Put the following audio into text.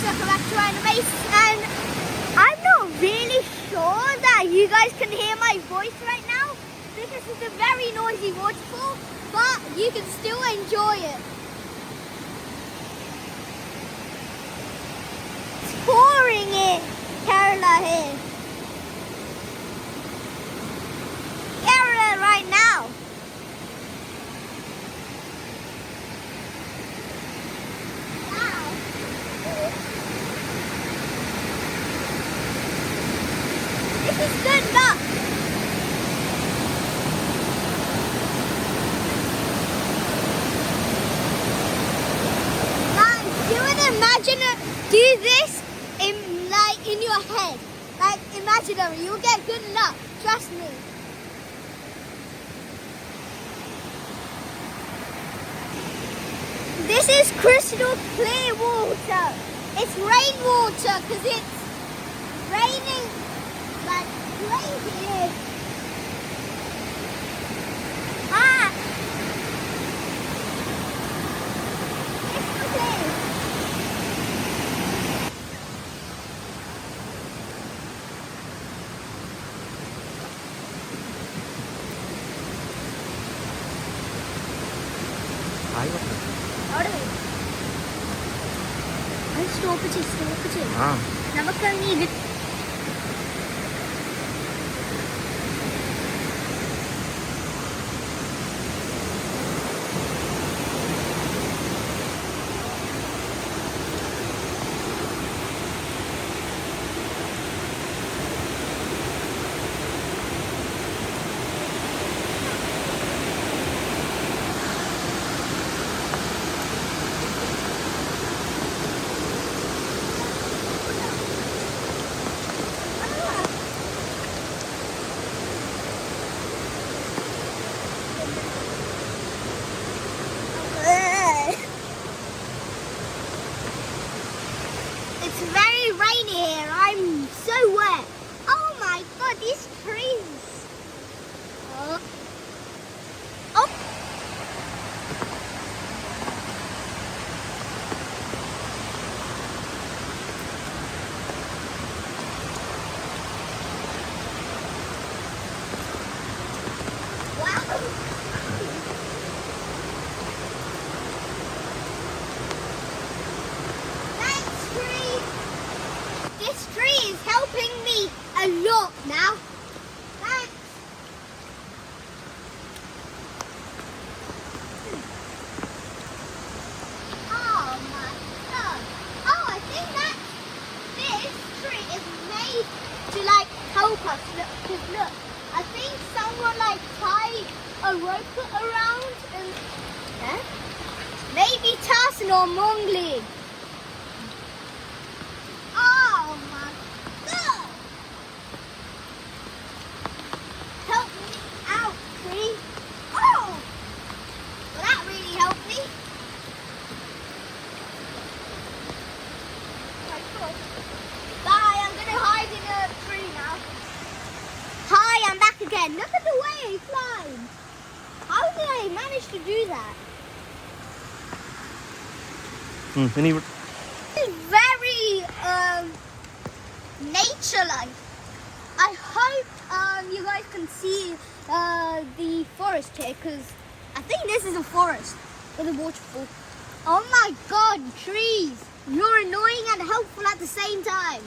welcome back to Animace, and I'm not really sure that you guys can hear my voice right now because it's a very noisy waterfall, but you can still enjoy it. It's pouring in Kerala here. Kerala right now. This is good luck. Guys, do this in your head, like imaginary. You'll get good luck. Trust me. This is crystal clear water. It's rainwater because it's raining like crazy. Crystal clear. Stop നമുക്കങ്ങ് ഇത് It's very rainy here. I'm so wet. Oh my god, these trees. Oh. Wow. This tree is helping me a lot now. Thanks. Oh my god. Oh, I think that this tree is made to help us. Look, I think someone tied a rope around and maybe Tarsan or Mongli. Oh my god! Help me out, tree. Oh! Well, that really helped me. Bye, I'm gonna hide in a tree now. Hi, I'm back again. Look at the way I climbed. How did I manage to do that? Very nature-like. I hope you guys can see the forest here because I think this is a forest with a waterfall. Oh my god, trees! You're annoying and helpful at the same time.